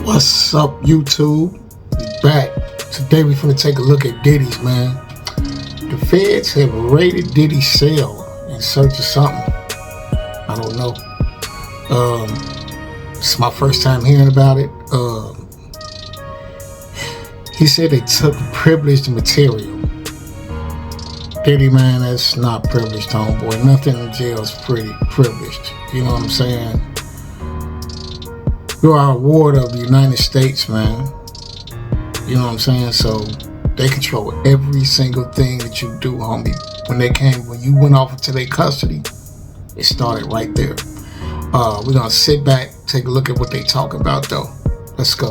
What's up, YouTube? We back. Today we finna take a look at Diddy's, man. The feds have raided Diddy's cell in search of something. I don't know. It's my first time hearing about it. He said they took privileged material. Diddy, man, that's not privileged, homeboy. Nothing in jail is pretty privileged. You know what I'm saying? You are a ward of the United States, man. You know what I'm saying? So they control every single thing that you do, homie. When you went off into their custody, it started right there. We're gonna sit back, take a look at what they talk about, though. Let's go.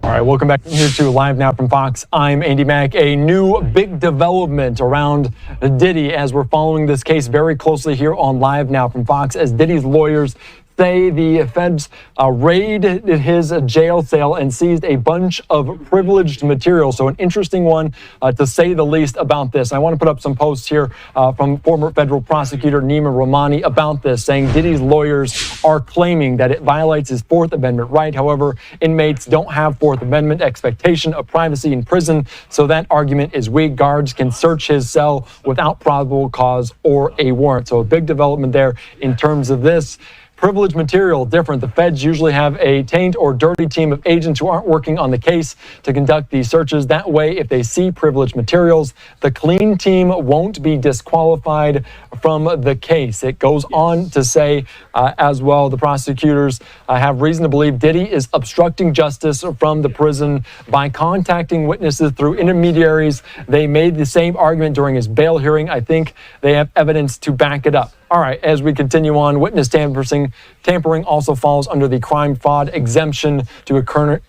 All right, welcome back here to Live Now from Fox. I'm Andy Mack. A new big development around Diddy as we're following this case very closely here on Live Now from Fox as Diddy's lawyers say the feds raided his jail cell and seized a bunch of privileged material. So an interesting one, to say the least, about this. I want to put up some posts here from former federal prosecutor Nima Rahmani about this, saying Diddy's lawyers are claiming that it violates his Fourth Amendment right. However, inmates don't have Fourth Amendment expectation of privacy in prison, so that argument is weak. Guards can search his cell without probable cause or a warrant. So a big development there in terms of this. Privileged material, different. The feds usually have a taint or dirty team of agents who aren't working on the case to conduct these searches. That way, if they see privileged materials, the clean team won't be disqualified from the case. It goes on to say as well, the prosecutors have reason to believe Diddy is obstructing justice from the prison by contacting witnesses through intermediaries. They made the same argument during his bail hearing. I think they have evidence to back it up. All right, as we continue on, witness tampering also falls under the crime fraud exemption to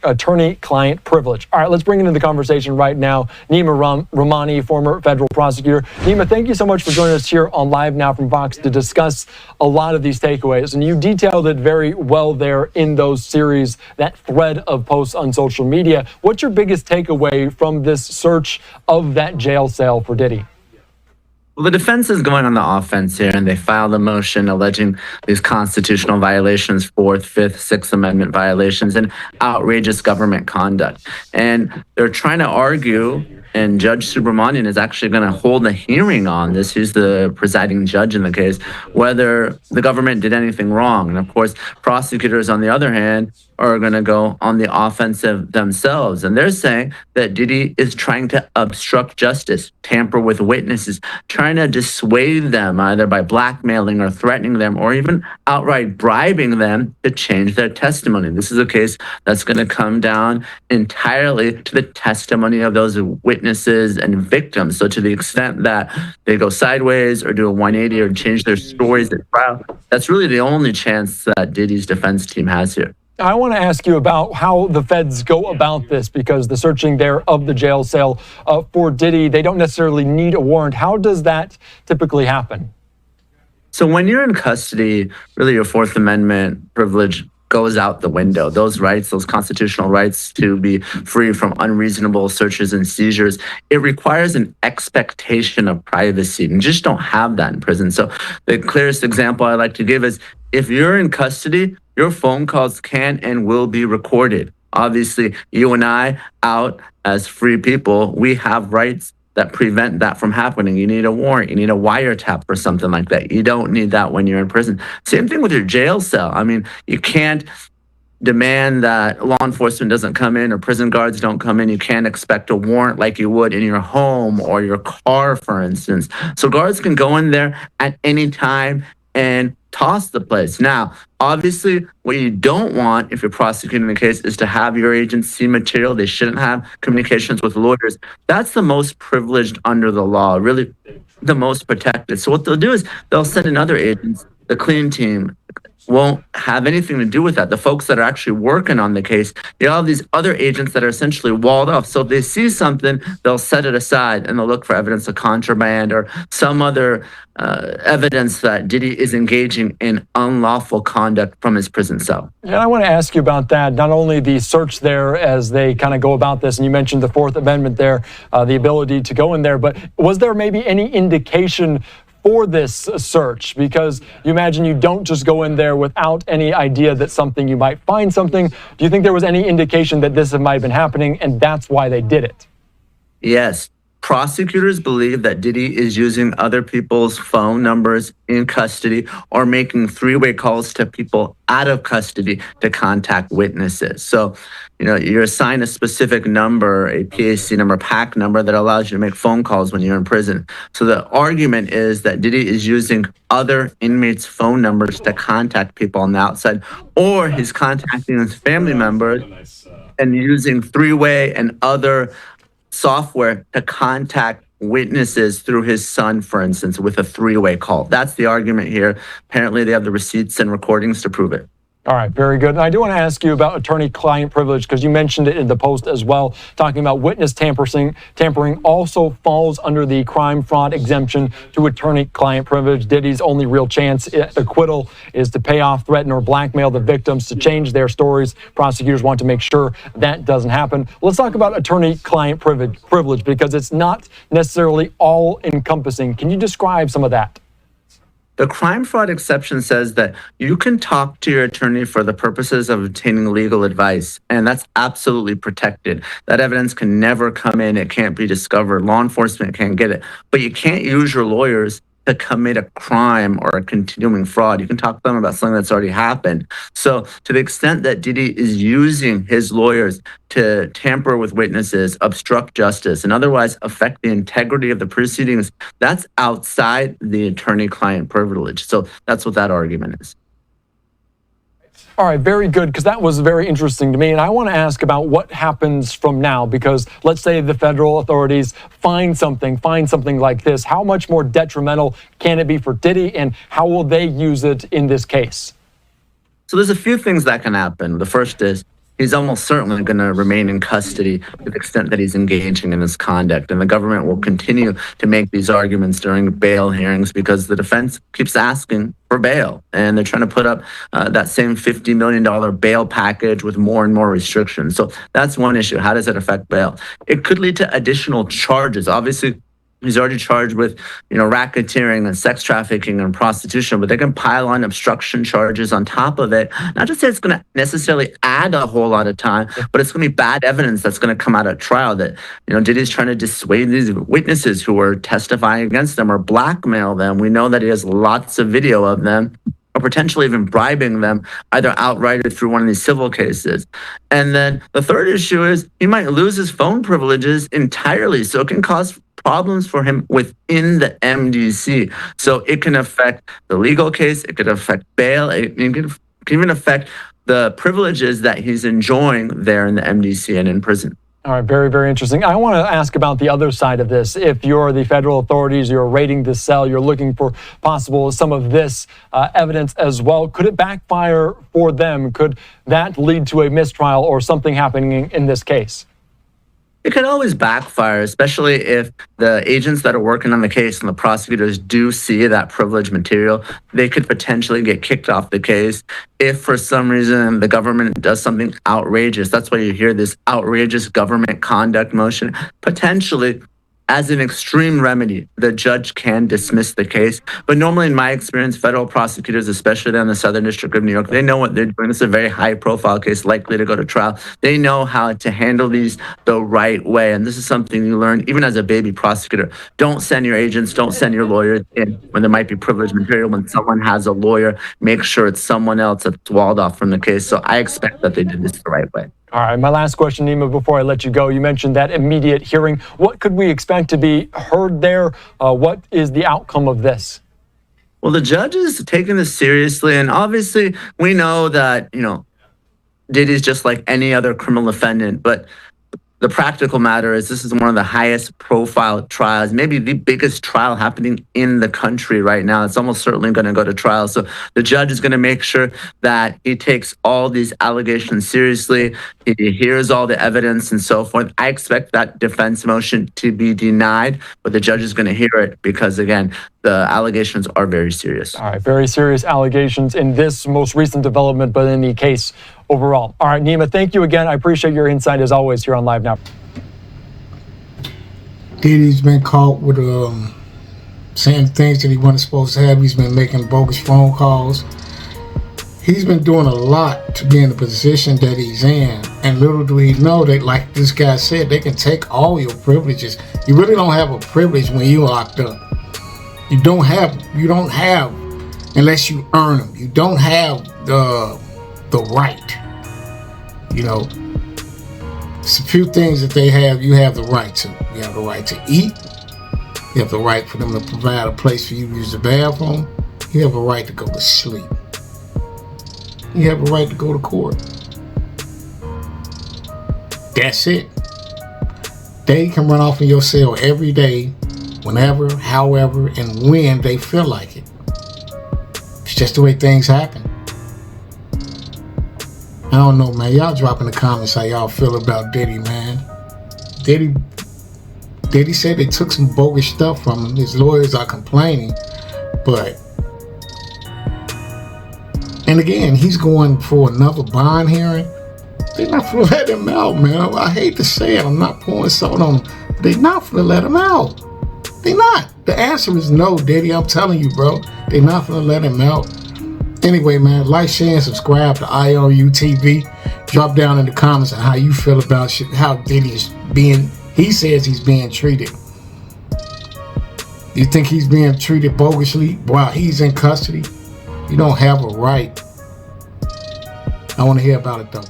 attorney-client privilege. All right, let's bring into the conversation right now Nima Rahmani, former federal prosecutor. Nima, thank you so much for joining us here on Live Now from Fox to discuss a lot of these takeaways. And you detailed it very well there in those series, that thread of posts on social media. What's your biggest takeaway from this search of that jail cell for Diddy? Well, the defense is going on the offense here, and they filed a motion alleging these constitutional violations, Fourth, Fifth, Sixth Amendment violations, and outrageous government conduct. And they're trying to argue, and Judge Subramanian is actually going to hold a hearing on this. He's the presiding judge in the case, whether the government did anything wrong. And of course, prosecutors, on the other hand, are going to go on the offensive themselves. And they're saying that Diddy is trying to obstruct justice, tamper with witnesses, trying to dissuade them either by blackmailing or threatening them or even outright bribing them to change their testimony. This is a case that's going to come down entirely to the testimony of those witnesses and victims. So to the extent that they go sideways or do a 180 or change their stories at trial, that's really the only chance that Diddy's defense team has here. I want to ask you about how the feds go about this, because the searching there of the jail cell for Diddy, they don't necessarily need a warrant. How does that typically happen? So when you're in custody, really your Fourth Amendment privilege goes out the window. Those rights, those constitutional rights to be free from unreasonable searches and seizures, it requires an expectation of privacy. And you just don't have that in prison. So the clearest example I like to give is if you're in custody, your phone calls can and will be recorded. Obviously, you and I, out as free people, we have rights that prevent that from happening. You need a warrant. You need a wiretap for something like that. You don't need that when you're in prison. Same thing with your jail cell. I mean, you can't demand that law enforcement doesn't come in or prison guards don't come in. You can't expect a warrant like you would in your home or your car, for instance. So guards can go in there at any time and toss the place. Now, obviously, what you don't want if you're prosecuting the case is to have your agents see material. They shouldn't have communications with lawyers. That's the most privileged under the law, really the most protected. So what they'll do is they'll send in other agents. The clean team won't have anything to do with that. The folks that are actually working on the case, you have these other agents that are essentially walled off. So if they see something, they'll set it aside and they'll look for evidence of contraband or some other evidence that Diddy is engaging in unlawful conduct from his prison cell. And I want to ask you about that, not only the search there as they kind of go about this, and you mentioned the Fourth Amendment there, the ability to go in there, but was there maybe any indication for this search? Because you imagine you don't just go in there without any idea that you might find something. Do you think there was any indication that this might have been happening and that's why they did it? Yes. Prosecutors believe that Diddy is using other people's phone numbers in custody or making three-way calls to people out of custody to contact witnesses. So, you're assigned a specific number, a PAC number, PAC number that allows you to make phone calls when you're in prison. So the argument is that Diddy is using other inmates' phone numbers to contact people on the outside, or he's contacting his family members and using three-way and other software to contact witnesses through his son, for instance, with a three-way call. That's the argument here. Apparently, they have the receipts and recordings to prove it. All right, very good. And I do want to ask you about attorney-client privilege, because you mentioned it in the post as well, talking about witness tampering also falls under the crime fraud exemption to attorney-client privilege. Diddy's only real chance at acquittal is to pay off, threaten, or blackmail the victims to change their stories. Prosecutors want to make sure that doesn't happen. Let's talk about attorney-client privilege, because it's not necessarily all-encompassing. Can you describe some of that? The crime fraud exception says that you can talk to your attorney for the purposes of obtaining legal advice, and that's absolutely protected. That evidence can never come in. It can't be discovered. Law enforcement can't get it. But you can't use your lawyers to commit a crime or a continuing fraud. You can talk to them about something that's already happened. So to the extent that Diddy is using his lawyers to tamper with witnesses, obstruct justice, and otherwise affect the integrity of the proceedings, that's outside the attorney-client privilege. So that's what that argument is. All right, very good, because that was very interesting to me. And I want to ask about what happens from now, because let's say the federal authorities find something like this. How much more detrimental can it be for Diddy, and how will they use it in this case? So there's a few things that can happen. The first is he's almost certainly going to remain in custody to the extent that he's engaging in this conduct. And the government will continue to make these arguments during bail hearings because the defense keeps asking for bail. And they're trying to put up that same $50 million bail package with more and more restrictions. So that's one issue. How does it affect bail? It could lead to additional charges. Obviously, he's already charged with, racketeering and sex trafficking and prostitution, but they can pile on obstruction charges on top of it. Not to say it's going to necessarily add a whole lot of time, but it's going to be bad evidence that's going to come out at trial that, Diddy's trying to dissuade these witnesses who are testifying against them or blackmail them. We know that he has lots of video of them, or potentially even bribing them either outright or through one of these civil cases. And then the third issue is he might lose his phone privileges entirely. So it can cause problems for him within the MDC. So it can affect the legal case, it could affect bail, it can even affect the privileges that he's enjoying there in the MDC and in prison. All right, very, very interesting. I want to ask about the other side of this. If you're the federal authorities, you're raiding the cell, you're looking for some of this evidence as well, could it backfire for them? Could that lead to a mistrial or something happening in this case? It can always backfire, especially if the agents that are working on the case and the prosecutors do see that privileged material. They could potentially get kicked off the case if for some reason the government does something outrageous. That's why you hear this outrageous government conduct motion. Potentially, as an extreme remedy, the judge can dismiss the case. But normally, in my experience, federal prosecutors, especially in the Southern District of New York, they know what they're doing. It's a very high-profile case, likely to go to trial. They know how to handle these the right way. And this is something you learn even as a baby prosecutor. Don't send your agents, don't send your lawyers in when there might be privileged material. When someone has a lawyer, make sure it's someone else that's walled off from the case. So I expect that they did this the right way. All right, my last question, Nima, before I let you go. You mentioned that immediate hearing. What could we expect to be heard there? What is the outcome of this? Well, the judge is taking this seriously, and obviously we know that, Diddy's just like any other criminal defendant, but the practical matter is this is one of the highest profile trials, maybe the biggest trial happening in the country right now. It's almost certainly going to go to trial. So the judge is going to make sure that he takes all these allegations seriously. He hears all the evidence and so forth. I expect that defense motion to be denied, but the judge is going to hear it because, again, the allegations are very serious. All right, very serious allegations in this most recent development, but in the case overall. All right, Nima, thank you again. I appreciate your insight as always here on Live Now. Diddy's been caught with saying things that he wasn't supposed to have. He's been making bogus phone calls. He's been doing a lot to be in the position that he's in. And little do he know that, like this guy said, they can take all your privileges. You really don't have a privilege when you're locked up. You don't have, unless you earn them. You don't have the right. You know, it's a few things that they have, you have the right to. You have the right to eat. You have the right for them to provide a place for you to use the bathroom. You have a right to go to sleep. You have a right to go to court. That's it. They can run off in your cell every day, whenever, however, and when they feel like it. It's just the way things happen. I don't know, man. Y'all drop in the comments how y'all feel about Diddy, man. Diddy said they took some bogus stuff from him. His lawyers are complaining, but... And again, he's going for another bond hearing. They're not going to let him out, man. I hate to say it. I'm not pouring salt on him. But they're not going to let him out. They're not. The answer is no, Diddy. I'm telling you, bro. They're not going to let him out. Anyway, man, like, share, and subscribe to IOU TV. Drop down in the comments on how you feel about how Diddy is being, he says he's being treated. You think he's being treated bogusly while he's in custody? You don't have a right. I want to hear about it, though.